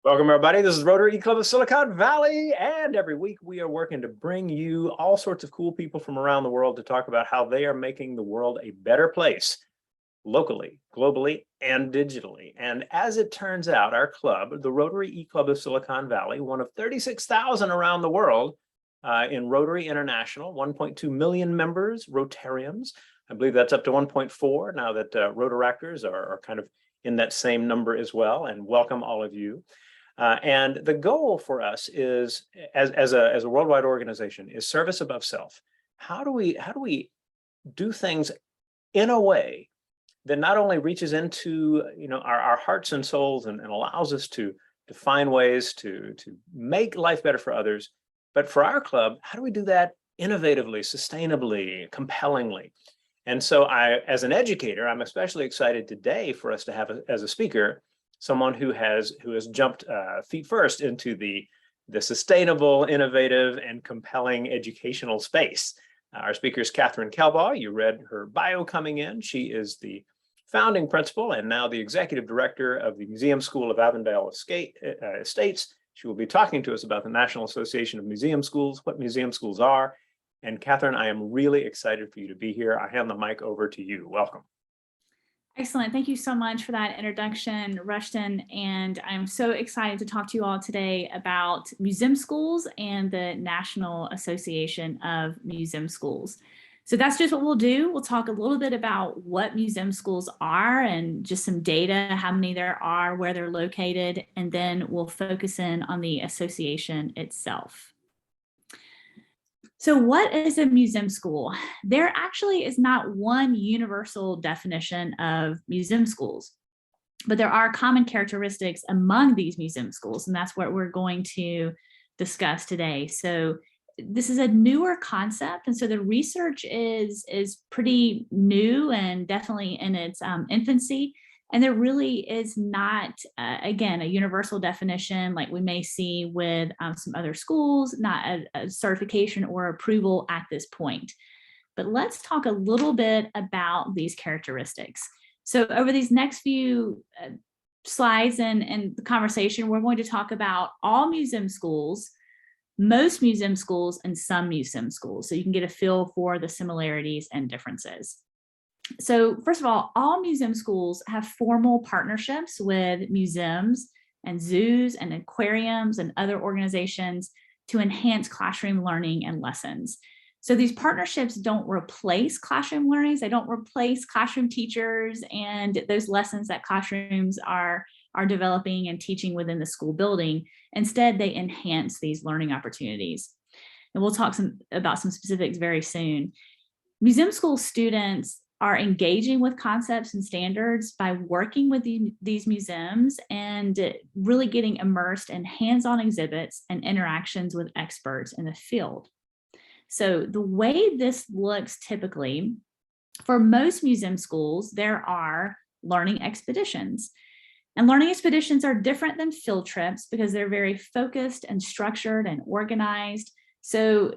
Welcome, everybody. This is Rotary Club of Silicon Valley, and every week we are working to bring you all sorts of cool people from around the world to talk about how they are making the world a better place, locally, globally, and digitally. And as it turns out, our club, the Rotary Club of Silicon Valley, one of 36,000 around the world in Rotary International, 1.2 million members, Rotarians. I believe that's up to 1.4 now that Rotaractors are kind of in that same number as well. And welcome all of you. And the goal for us is, as a worldwide organization, is service above self. How do we do things in a way that not only reaches into our hearts and souls and allows us to find ways to make life better for others, but for our club, how do we do that innovatively, sustainably, compellingly? And so as an educator, I'm especially excited today for us to have as a speaker someone who has jumped feet first into the sustainable, innovative, and compelling educational space. Our speaker is Katherine Kelbaugh. You read her bio coming in. She is the founding principal and now the executive director of the Museum School of Avondale Estates. She will be talking to us about the National Association of Museum Schools, what museum schools are. And Katherine, I am really excited for you to be here. I hand the mic over to you. Welcome. Excellent. Thank you so much for that introduction, Rushton. And I'm so excited to talk to you all today about museum schools and the National Association of Museum Schools. So that's just what we'll do. We'll talk a little bit about what museum schools are and just some data, how many there are, where they're located, and then we'll focus in on the association itself. So what is a museum school? There actually is not one universal definition of museum schools, but there are common characteristics among these museum schools, and that's what we're going to discuss today. So this is a newer concept, and so the research is pretty new and definitely in its infancy. And there really is not, again, a universal definition like we may see with some other schools, not a certification or approval at this point. But let's talk a little bit about these characteristics. So over these next few slides and the conversation, we're going to talk about all museum schools, most museum schools, and some museum schools, so you can get a feel for the similarities and differences. So first of all museum schools have formal partnerships with museums and zoos and aquariums and other organizations to enhance classroom learning and lessons. So these partnerships don't replace classroom learnings. They don't replace classroom teachers and those lessons that classrooms are developing and teaching within the school building. Instead, they enhance these learning opportunities. And we'll talk about some specifics very soon. Museum school students are engaging with concepts and standards by working with these museums and really getting immersed in hands-on exhibits and interactions with experts in the field. So the way this looks typically, for most museum schools, there are learning expeditions. And learning expeditions are different than field trips because they're very focused and structured and organized. So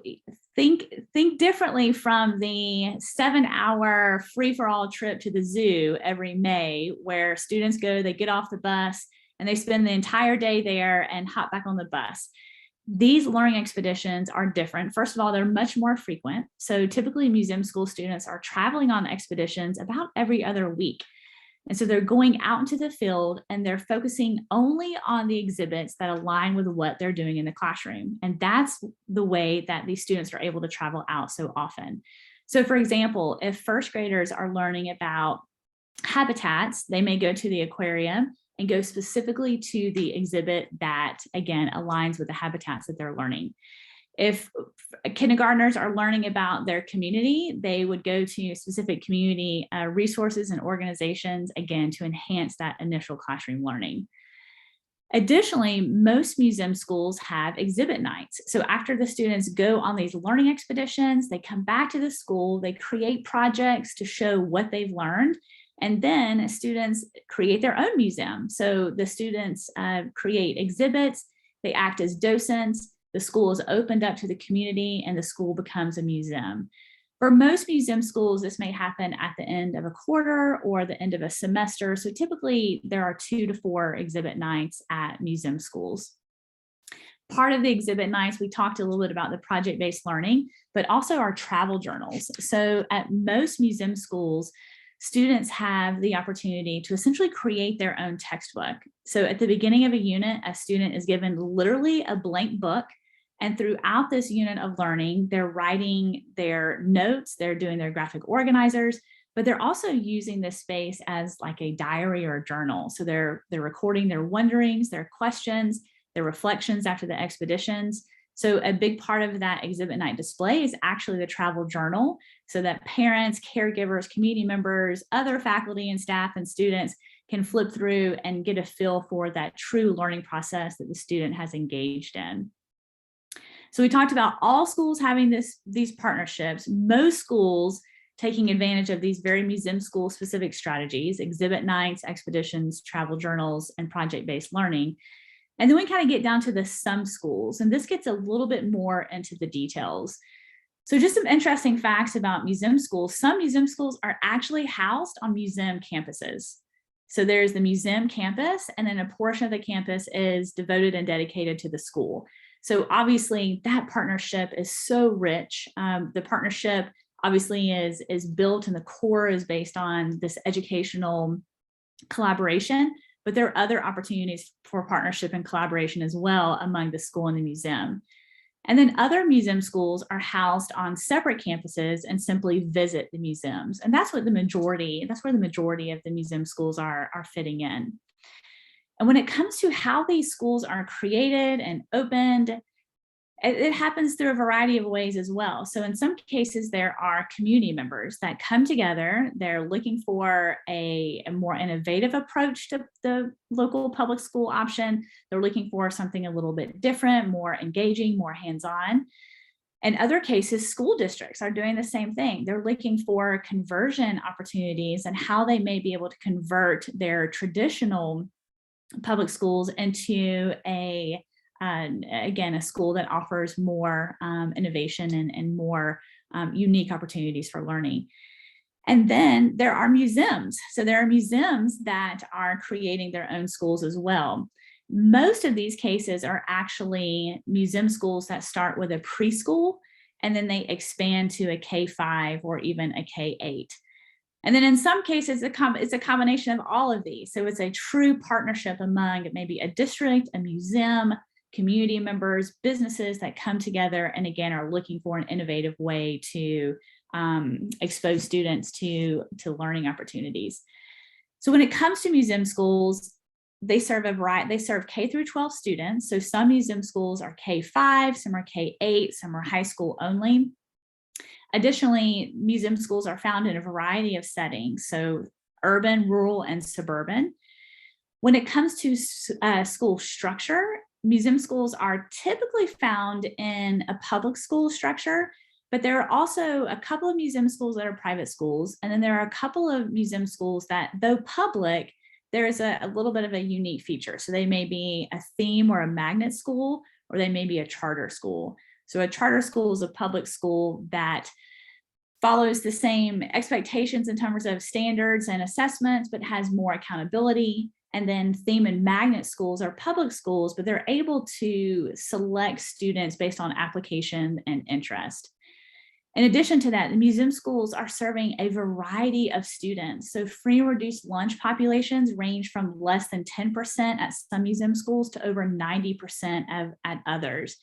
think differently from the 7-hour free-for-all trip to the zoo every May, where students go, they get off the bus, and they spend the entire day there and hop back on the bus. These learning expeditions are different. First of all, they're much more frequent. So typically museum school students are traveling on expeditions about every other week. And so they're going out into the field and they're focusing only on the exhibits that align with what they're doing in the classroom. And that's the way that these students are able to travel out so often. So for example, if first graders are learning about habitats, they may go to the aquarium and go specifically to the exhibit that, again, aligns with the habitats that they're learning. If kindergartners are learning about their community, they would go to specific community resources and organizations, again, to enhance that initial classroom learning. Additionally, most museum schools have exhibit nights. So after the students go on these learning expeditions, they come back to the school, they create projects to show what they've learned, and then students create their own museum. So the students create exhibits, they act as docents, the school is opened up to the community, and the school becomes a museum. For most museum schools, this may happen at the end of a quarter or the end of a semester. So typically there are 2 to 4 exhibit nights at museum schools. Part of the exhibit nights, we talked a little bit about the project-based learning, but also our travel journals. So at most museum schools, students have the opportunity to essentially create their own textbook. So at the beginning of a unit, a student is given literally a blank book. And throughout this unit of learning, they're writing their notes, they're doing their graphic organizers, but they're also using this space as like a diary or a journal. So they're recording their wonderings, their questions, their reflections after the expeditions. So a big part of that exhibit night display is actually the travel journal, so that parents, caregivers, community members, other faculty and staff and students can flip through and get a feel for that true learning process that the student has engaged in. So we talked about all schools having these partnerships, most schools taking advantage of these very museum school specific strategies, exhibit nights, expeditions, travel journals, and project-based learning. And then we kind of get down to the some schools, and this gets a little bit more into the details. So just some interesting facts about museum schools. Some museum schools are actually housed on museum campuses. So there's the museum campus, and then a portion of the campus is devoted and dedicated to the school. So obviously that partnership is so rich. The partnership obviously is built, and the core is based on this educational collaboration, but there are other opportunities for partnership and collaboration as well among the school and the museum. And then other museum schools are housed on separate campuses and simply visit the museums. And that's where the majority of the museum schools are fitting in. And when it comes to how these schools are created and opened, it happens through a variety of ways as well. So in some cases, there are community members that come together. They're looking for a more innovative approach to the local public school option. They're looking for something a little bit different, more engaging, more hands-on. In other cases, school districts are doing the same thing. They're looking for conversion opportunities and how they may be able to convert their traditional public schools into again, a school that offers more innovation and more unique opportunities for learning. And then there are museums. So there are museums that are creating their own schools as well. Most of these cases are actually museum schools that start with a preschool, and then they expand to a K-5 or even a K-8. And then in some cases, it's a combination of all of these. So it's a true partnership among maybe a district, a museum, community members, businesses that come together and again are looking for an innovative way to expose students to learning opportunities. So when it comes to museum schools, they serve K through 12 students. So some museum schools are K-5, some are K-8, some are high school only. Additionally, museum schools are found in a variety of settings, so urban, rural, and suburban. When it comes to school structure, museum schools are typically found in a public school structure, but there are also a couple of museum schools that are private schools. And then there are a couple of museum schools that, though public, there is a little bit of a unique feature. So they may be a theme or a magnet school, or they may be a charter school. So a charter school is a public school that follows the same expectations in terms of standards and assessments, but has more accountability. And then theme and magnet schools are public schools, but they're able to select students based on application and interest. In addition to that, the museum schools are serving a variety of students. So free and reduced lunch populations range from less than 10% at some museum schools to over 90% at others.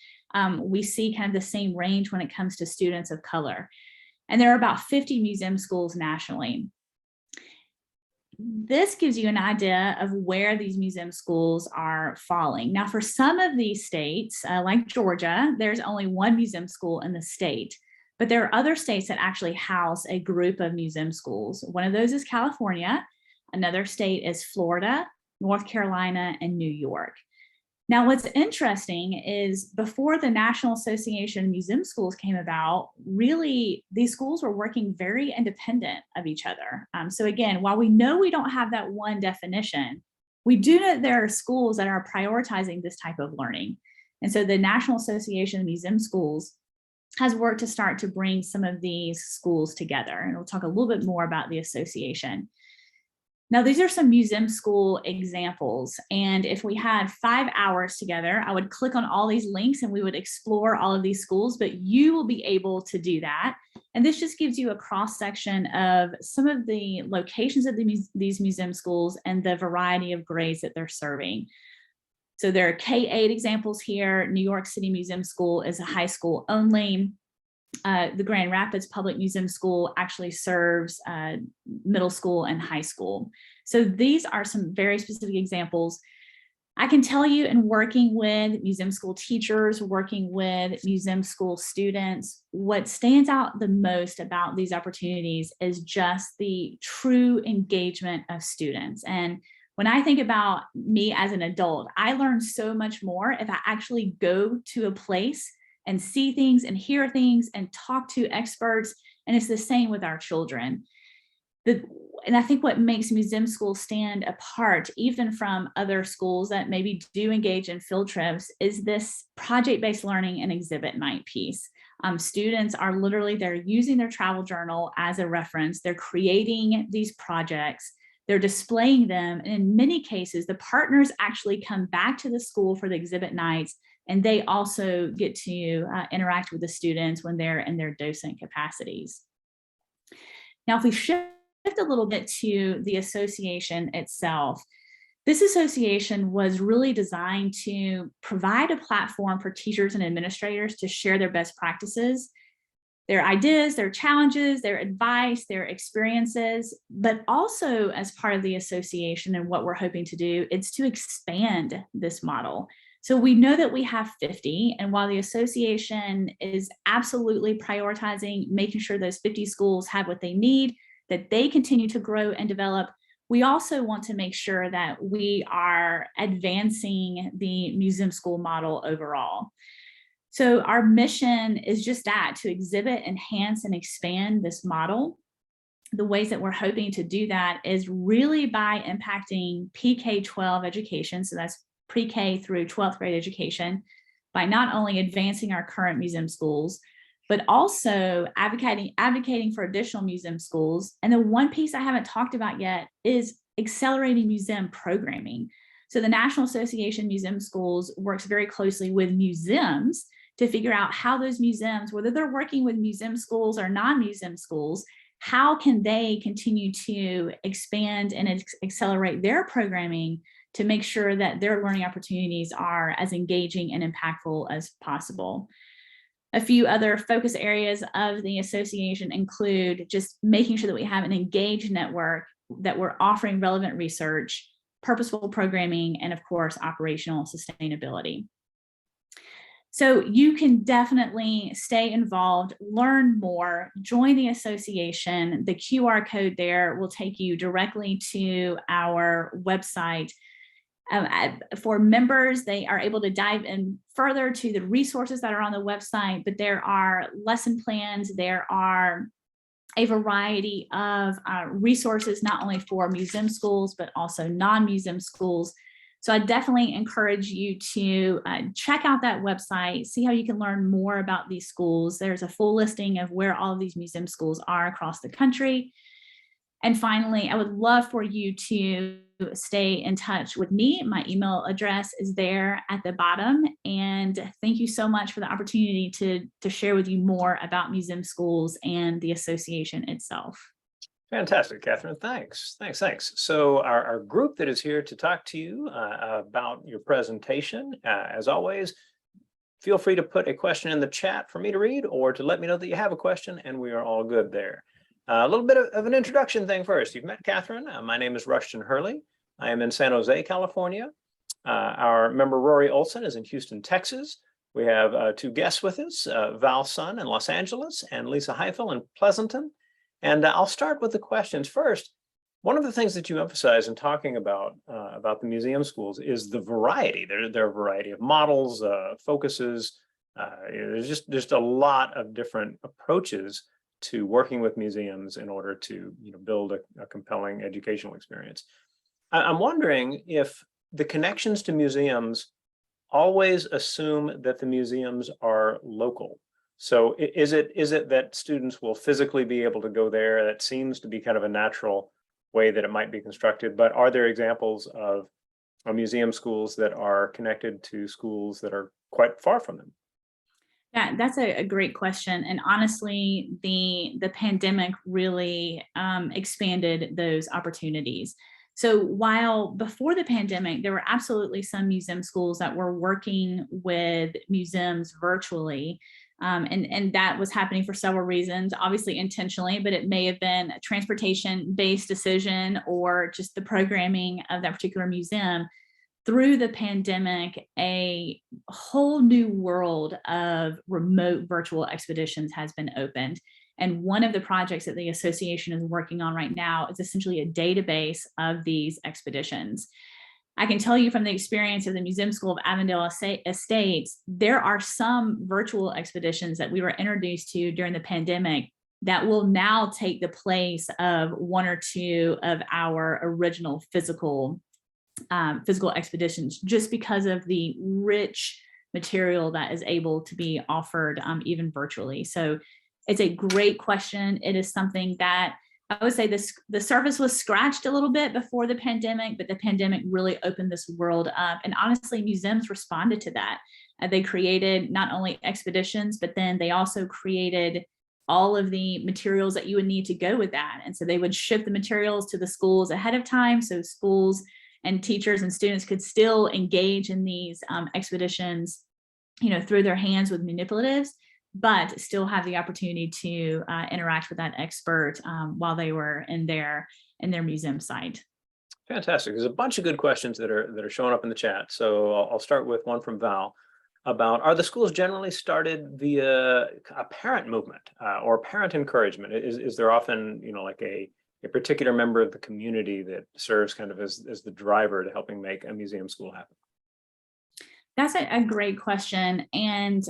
We see kind of the same range when it comes to students of color. And there are about 50 museum schools nationally. This gives you an idea of where these museum schools are falling. Now, for some of these states, like Georgia, there's only one museum school in the state, but there are other states that actually house a group of museum schools. One of those is California. Another state is Florida, North Carolina, and New York. Now, what's interesting is before the National Association of Museum Schools came about, really, these schools were working very independent of each other. So again, while we know we don't have that one definition, we do know that there are schools that are prioritizing this type of learning. And so the National Association of Museum Schools has worked to start to bring some of these schools together. And we'll talk a little bit more about the association. Now, these are some museum school examples. And if we had 5 hours together, I would click on all these links and we would explore all of these schools, but you will be able to do that. And this just gives you a cross section of some of the locations of these museum schools and the variety of grades that they're serving. So there are K-8 examples here. New York City Museum School is a high school only. The Grand Rapids Public Museum School actually serves middle school and high school. So these are some very specific examples. I can tell you, in working with museum school teachers, working with museum school students, what stands out the most about these opportunities is just the true engagement of students. And when I think about me as an adult, I learn so much more if I actually go to a place and see things and hear things and talk to experts. And it's the same with our children. And I think what makes museum schools stand apart, even from other schools that maybe do engage in field trips, is this project-based learning and exhibit night piece. Students are literally, they're using their travel journal as a reference. They're creating these projects. They're displaying them. And in many cases, the partners actually come back to the school for the exhibit nights, and they also get to interact with the students when they're in their docent capacities. Now, if we shift a little bit to the association itself, this association was really designed to provide a platform for teachers and administrators to share their best practices, their ideas, their challenges, their advice, their experiences, but also as part of the association and what we're hoping to do, it's to expand this model. So we know that we have 50, and while the association is absolutely prioritizing making sure those 50 schools have what they need, that they continue to grow and develop, we also want to make sure that we are advancing the museum school model overall. So our mission is just that, to exhibit, enhance, and expand this model. The ways that we're hoping to do that is really by impacting PK-12 education, so that's pre-K through 12th grade education, by not only advancing our current museum schools, but also advocating for additional museum schools. And the one piece I haven't talked about yet is accelerating museum programming. So the National Association of Museum Schools works very closely with museums to figure out how those museums, whether they're working with museum schools or non-museum schools, how can they continue to expand and accelerate their programming to make sure that their learning opportunities are as engaging and impactful as possible. A few other focus areas of the association include just making sure that we have an engaged network, that we're offering relevant research, purposeful programming, and of course, operational sustainability. So you can definitely stay involved, learn more, join the association. The QR code there will take you directly to our website. For members, they are able to dive in further to the resources that are on the website, but there are lesson plans, there are a variety of resources, not only for museum schools, but also non-museum schools. So I definitely encourage you to check out that website, see how you can learn more about these schools. There's a full listing of where all of these museum schools are across the country. And finally, I would love for you to stay in touch with me. My email address is there at the bottom. And thank you so much for the opportunity to share with you more about museum schools and the association itself. Fantastic, Katherine. Thanks. So our group that is here to talk to you about your presentation, as always, feel free to put a question in the chat for me to read or to let me know that you have a question, and we are all good there. A little bit of an introduction thing first. You've met Katherine. My name is Rushton Hurley. I am in San Jose, California. Our member Rory Olson is in Houston, Texas. We have two guests with us, Val Sun in Los Angeles and Lisa Heifel in Pleasanton. And I'll start with the questions first. One of the things that you emphasize in talking about the museum schools is the variety. There are a variety of models, focuses. There's just a lot of different approaches to working with museums in order to build a compelling educational experience. I'm wondering if the connections to museums always assume that the museums are local. So is it that students will physically be able to go there? That seems to be kind of a natural way that it might be constructed, but are there examples of museum schools that are connected to schools that are quite far from them? Yeah, that's a great question. And honestly, the pandemic really expanded those opportunities. So while before the pandemic, there were absolutely some museum schools that were working with museums virtually. And that was happening for several reasons, obviously intentionally, but it may have been a transportation-based decision or just the programming of that particular museum. Through the pandemic, a whole new world of remote virtual expeditions has been opened. And one of the projects that the association is working on right now is essentially a database of these expeditions. I can tell you from the experience of the Museum School of Avondale Estates, there are some virtual expeditions that we were introduced to during the pandemic that will now take the place of one or two of our original physical expeditions, just because of the rich material that is able to be offered even virtually. So it's a great question. It is something that I would say the surface was scratched a little bit before the pandemic, but the pandemic really opened this world up. And honestly, museums responded to that. They created not only expeditions, but then they also created all of the materials that you would need to go with that. And so they would ship the materials to the schools ahead of time, so schools and teachers and students could still engage in these expeditions, through their hands with manipulatives, but still have the opportunity to interact with that expert while they were in their museum site. Fantastic. There's a bunch of good questions that are showing up in the chat. So I'll start with one from Val about, are the schools generally started via a parent movement or parent encouragement? Is there often, like a particular member of the community that serves kind of as the driver to helping make a museum school happen? That's a great question. And,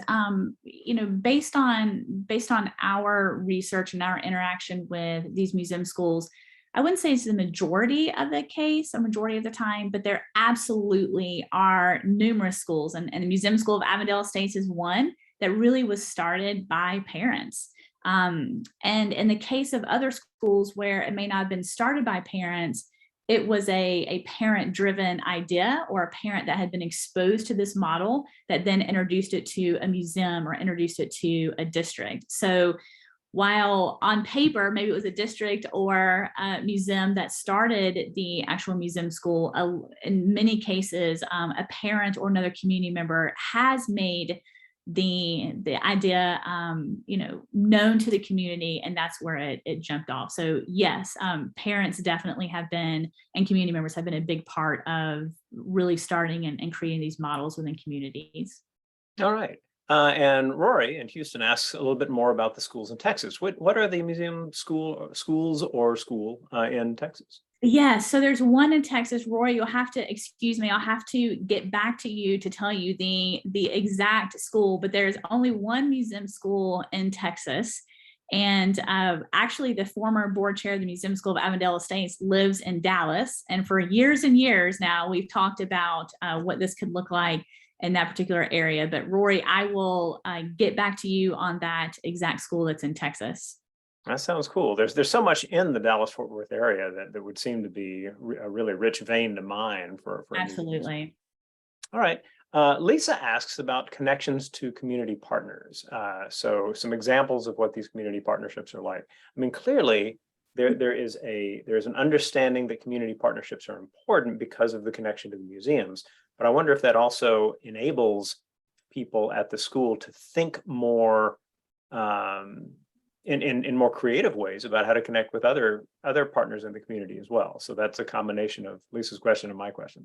based on our research and our interaction with these museum schools, I wouldn't say it's the majority of the case, a majority of the time, but there absolutely are numerous schools. And the Museum School of Avondale Estates is one that really was started by parents. And in the case of other schools where it may not have been started by parents, it was a parent-driven idea or a parent that had been exposed to this model that then introduced it to a museum or introduced it to a district. So while on paper, maybe it was a district or a museum that started the actual museum school, in many cases, a parent or another community member has made the idea known to the community, and that's where it jumped off. So yes, parents definitely have been, and community members have been a big part of really starting and creating these models within communities. All right. And Rory in Houston asks a little bit more about the schools in Texas. What are the museum schools in Texas? Yeah, so there's one in Texas. Roy, you'll have to excuse me. I'll have to get back to you to tell you the exact school, but there's only one museum school in Texas. And actually, the former board chair of the Museum School of Avondale Estates lives in Dallas. And for years and years now, we've talked about what this could look like in that particular area. But Rory, I will get back to you on that exact school that's in Texas. That sounds cool. There's so much in the Dallas-Fort Worth area that would seem to be a really rich vein to mine for Absolutely. All right. Lisa asks about connections to community partners. So some examples of what these community partnerships are like. I mean, clearly there's an understanding that community partnerships are important because of the connection to the museums. But I wonder if that also enables people at the school to think more in more creative ways about how to connect with other partners in the community as well. So that's a combination of Lisa's question and my question.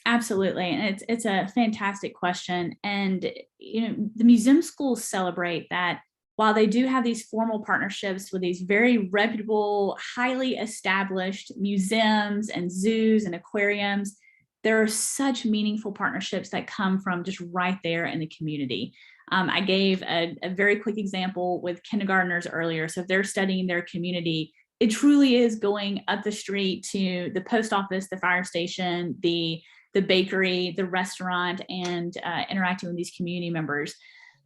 Absolutely. And it's a fantastic question. And, the museum schools celebrate that while they do have these formal partnerships with these very reputable, highly established museums and zoos and aquariums, there are such meaningful partnerships that come from just right there in the community. I gave a very quick example with kindergartners earlier. So if they're studying their community, it truly is going up the street to the post office, the fire station, the bakery, the restaurant, and interacting with these community members.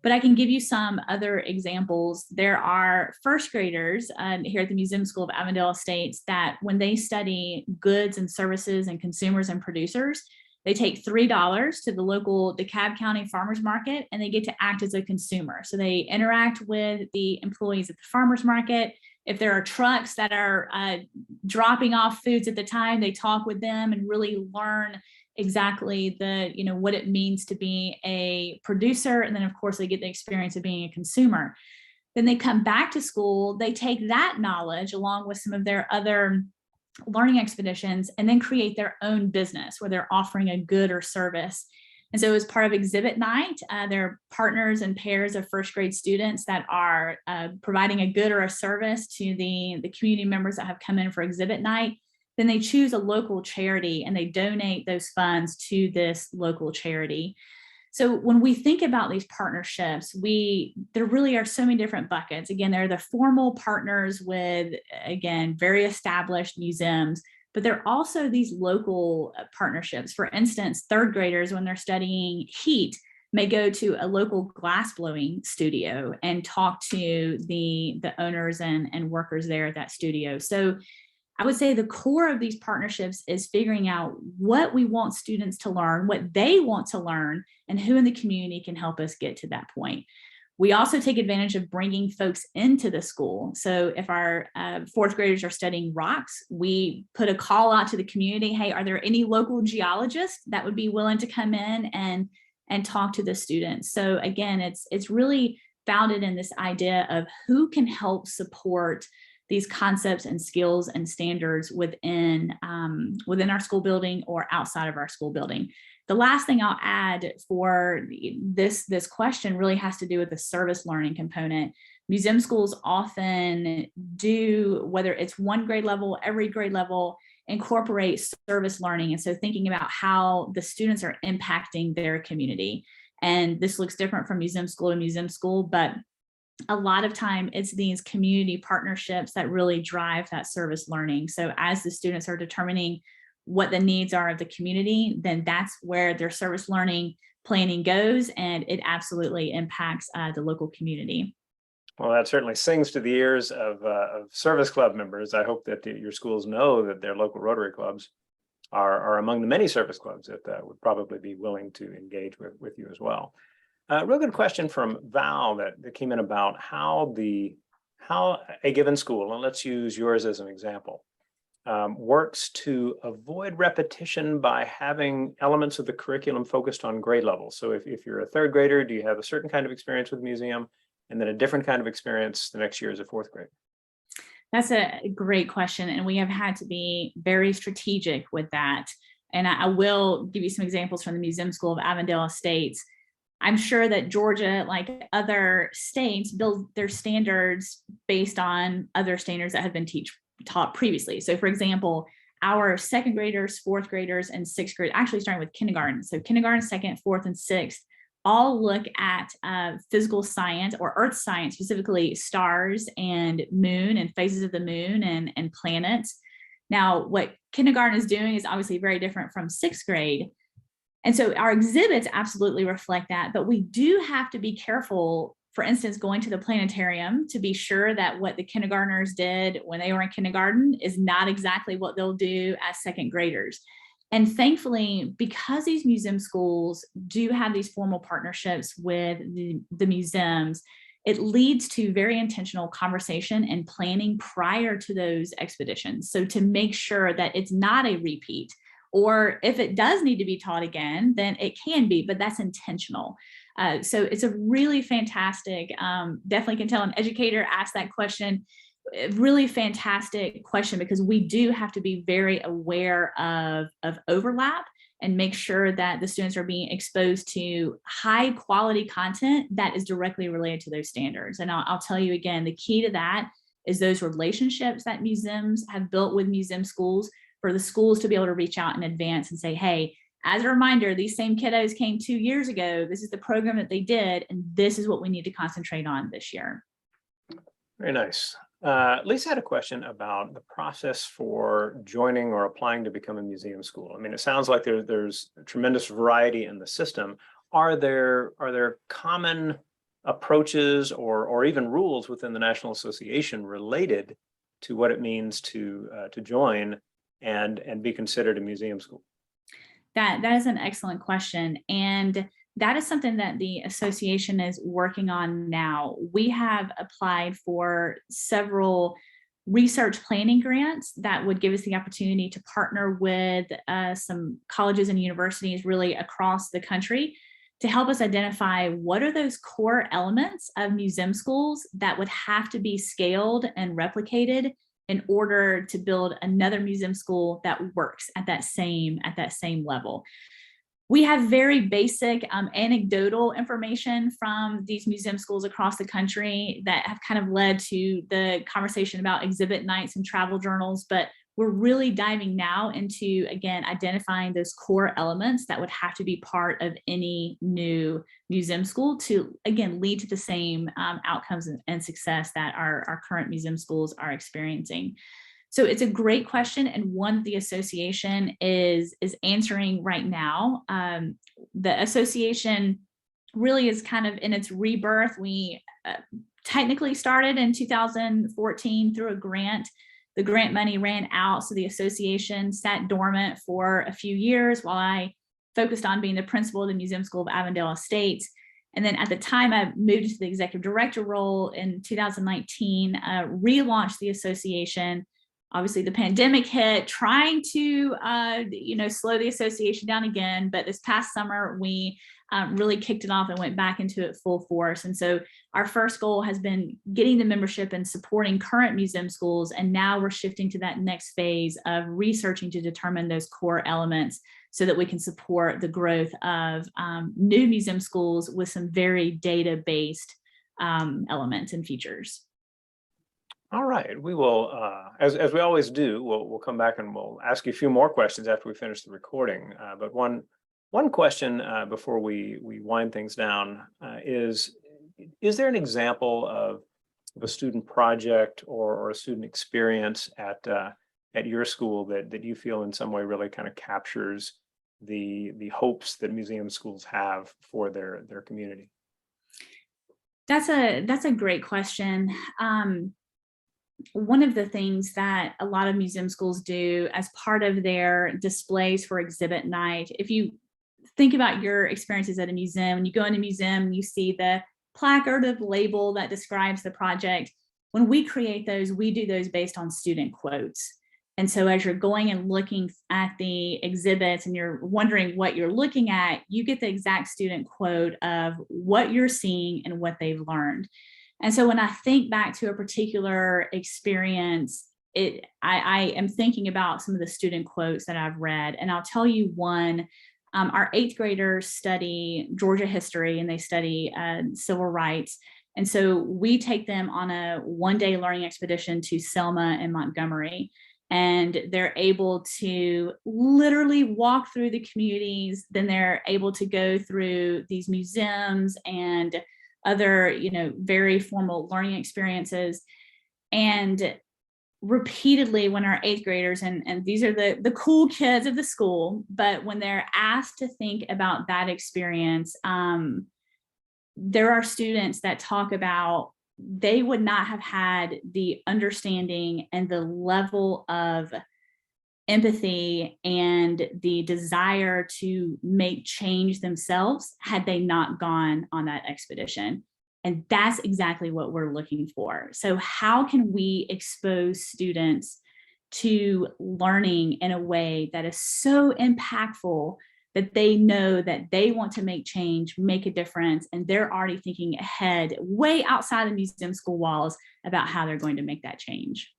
But I can give you some other examples. There are first graders here at the Museum School of Avondale Estates that when they study goods and services and consumers and producers, they take $3 to the local DeKalb County farmers market and they get to act as a consumer. So they interact with the employees at the farmers market. If there are trucks that are dropping off foods at the time, they talk with them and really learn exactly what it means to be a producer. And then of course they get the experience of being a consumer. Then they come back to school, they take that knowledge along with some of their other learning expeditions and then create their own business where they're offering a good or service. And so as part of exhibit night, there are partners and pairs of first grade students that are providing a good or a service to the community members that have come in for exhibit night. Then they choose a local charity and they donate those funds to this local charity. So when we think about these partnerships, there really are so many different buckets. Again, there are the formal partners with, again, very established museums, but there are also these local partnerships. For instance, third graders, when they're studying heat, may go to a local glass blowing studio and talk to the owners and workers there at that studio. So I would say the core of these partnerships is figuring out what we want students to learn, what they want to learn, and who in the community can help us get to that point. We also take advantage of bringing folks into the school. So if our fourth graders are studying rocks, we put a call out to the community. Hey, are there any local geologists that would be willing to come in and talk to the students? So again, it's really founded in this idea of who can help support these concepts and skills and standards within our school building or outside of our school building. The last thing I'll add for this question really has to do with the service learning component. Museum schools often do, whether it's one grade level, every grade level, incorporate service learning. And so thinking about how the students are impacting their community. And this looks different from museum school to museum school, but a lot of time it's these community partnerships that really drive that service learning. So as the students are determining what the needs are of the community, then that's where their service learning planning goes, and it absolutely impacts the local community. Well, that certainly sings to the ears of service club members. I hope that your schools know that their local Rotary clubs are among the many service clubs that would probably be willing to engage with you as well. Real good question from Val that came in about how a given school, and let's use yours as an example, works to avoid repetition by having elements of the curriculum focused on grade levels. So if you're a third grader, do you have a certain kind of experience with the museum and then a different kind of experience the next year as a fourth grade? That's a great question. And we have had to be very strategic with that. And I will give you some examples from the Museum School of Avondale Estates. I'm sure that Georgia, like other states, build their standards based on other standards that have been taught previously. So for example, our second graders, fourth graders, and sixth grade, actually starting with kindergarten. So kindergarten, second, fourth, and sixth, all look at physical science or earth science, specifically stars and moon and phases of the moon and planets. Now, what kindergarten is doing is obviously very different from sixth grade. And so our exhibits absolutely reflect that, but we do have to be careful, for instance, going to the planetarium to be sure that what the kindergartners did when they were in kindergarten is not exactly what they'll do as second graders. And thankfully, because these museum schools do have these formal partnerships with the museums, it leads to very intentional conversation and planning prior to those expeditions. So to make sure that it's not a repeat, or if it does need to be taught again, then it can be, but that's intentional. So it's a really fantastic, definitely can tell an educator asked that question, really fantastic question, because we do have to be very aware of overlap and make sure that the students are being exposed to high quality content that is directly related to those standards. And I'll tell you again, the key to that is those relationships that museums have built with museum schools, for the schools to be able to reach out in advance and say, hey, as a reminder, these same kiddos came 2 years ago. This is the program that they did, and this is what we need to concentrate on this year. Very nice. Lisa had a question about the process for joining or applying to become a museum school. I mean, it sounds like there's a tremendous variety in the system. Are there common approaches or even rules within the National Association related to what it means to join and be considered a museum school? That is an excellent question. And that is something that the association is working on now. We have applied for several research planning grants that would give us the opportunity to partner with some colleges and universities really across the country to help us identify what are those core elements of museum schools that would have to be scaled and replicated in order to build another museum school that works at that same level. We have very basic anecdotal information from these museum schools across the country that have kind of led to the conversation about exhibit nights and travel journals, but we're really diving now into, again, identifying those core elements that would have to be part of any new museum school to, again, lead to the same outcomes and success that our current museum schools are experiencing. So it's a great question, and one the association is answering right now. The association really is kind of in its rebirth. We technically started in 2014 through a grant. The grant money ran out, so the association sat dormant for a few years while I focused on being the principal of the Museum School of Avondale Estates. And then at the time I moved into the executive director role in 2019, relaunched the association. Obviously the pandemic hit, trying to slow the association down again. But this past summer, we really kicked it off and went back into it full force. And so our first goal has been getting the membership and supporting current museum schools. And now we're shifting to that next phase of researching to determine those core elements so that we can support the growth of new museum schools with some very data-based elements and features. All right, we will, as we always do, we'll come back and we'll ask you a few more questions after we finish the recording. But one question before we wind things down is there an example of a student project or a student experience at your school that you feel in some way really kind of captures the hopes that museum schools have for their community? That's a great question. One of the things that a lot of museum schools do as part of their displays for exhibit night, if you think about your experiences at a museum, when you go in a museum, you see the placard of label that describes the project. When we create those, we do those based on student quotes. And so as you're going and looking at the exhibits and you're wondering what you're looking at, you get the exact student quote of what you're seeing and what they've learned. And so when I think back to a particular experience, I am thinking about some of the student quotes that I've read. And I'll tell you one. Our 8th graders study Georgia history and they study civil rights. And so we take them on a one-day learning expedition to Selma and Montgomery. And they're able to literally walk through the communities. Then they're able to go through these museums and other, very formal learning experiences. And repeatedly when our 8th graders, and these are the cool kids of the school, but when they're asked to think about that experience, there are students that talk about they would not have had the understanding and the level of empathy and the desire to make change themselves had they not gone on that expedition. And that's exactly what we're looking for. So how can we expose students to learning in a way that is so impactful that they know that they want to make change, make a difference, and they're already thinking ahead, way outside the museum school walls, about how they're going to make that change?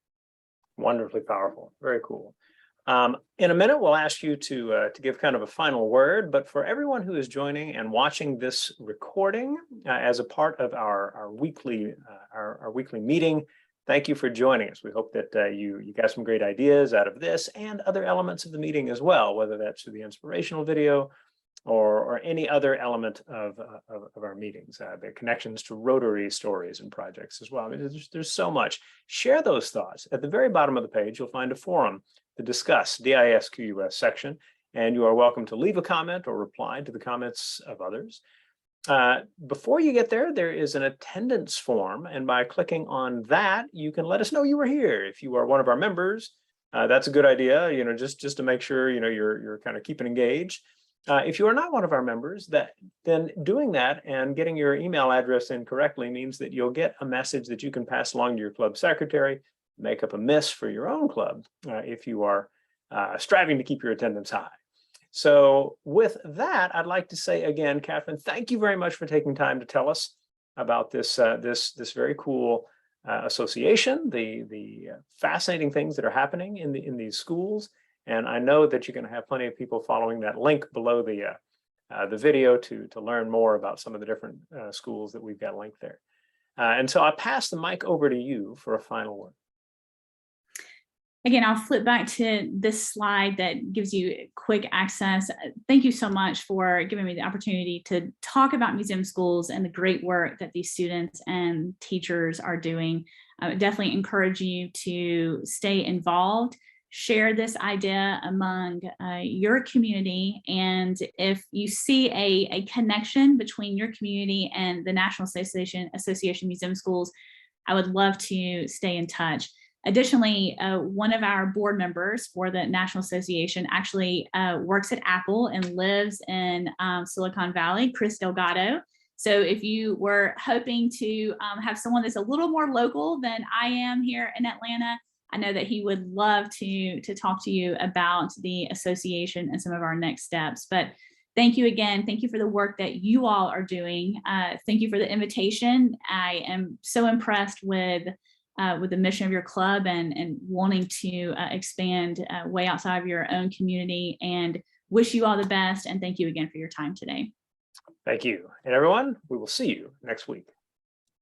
Wonderfully powerful. Very cool. In a minute, we'll ask you to give kind of a final word, but for everyone who is joining and watching this recording as a part of our weekly meeting, thank you for joining us. We hope that you got some great ideas out of this and other elements of the meeting as well, whether that's through the inspirational video or any other element of our meetings, the connections to Rotary stories and projects as well. I mean, there's so much. Share those thoughts. At the very bottom of the page, you'll find a forum to discuss, DISQUS section, and you are welcome to leave a comment or reply to the comments of others. Before you get there, there is an attendance form, and by clicking on that, you can let us know you were here. If you are one of our members, that's a good idea, just to make sure, you're kind of keeping engaged. If you are not one of our members, then doing that and getting your email address in correctly means that you'll get a message that you can pass along to your club secretary, make up a miss for your own club if you are striving to keep your attendance high. So with that, I'd like to say again, Katherine, thank you very much for taking time to tell us about this this very cool association, the fascinating things that are happening in these schools. And I know that you're going to have plenty of people following that link below the video to learn more about some of the different schools that we've got linked there. And so I'll pass the mic over to you for a final word. Again, I'll flip back to this slide that gives you quick access. Thank you so much for giving me the opportunity to talk about museum schools and the great work that these students and teachers are doing. I would definitely encourage you to stay involved, share this idea among your community. And if you see a connection between your community and the National Association Museum Schools, I would love to stay in touch. Additionally, one of our board members for the National Association actually works at Apple and lives in Silicon Valley, Chris Delgado. So if you were hoping to have someone that's a little more local than I am here in Atlanta, I know that he would love to talk to you about the association and some of our next steps. But thank you again. Thank you for the work that you all are doing. Thank you for the invitation. I am so impressed with the mission of your club and wanting to expand way outside of your own community, and wish you all the best. And thank you again for your time today. Thank you. And everyone, we will see you next week.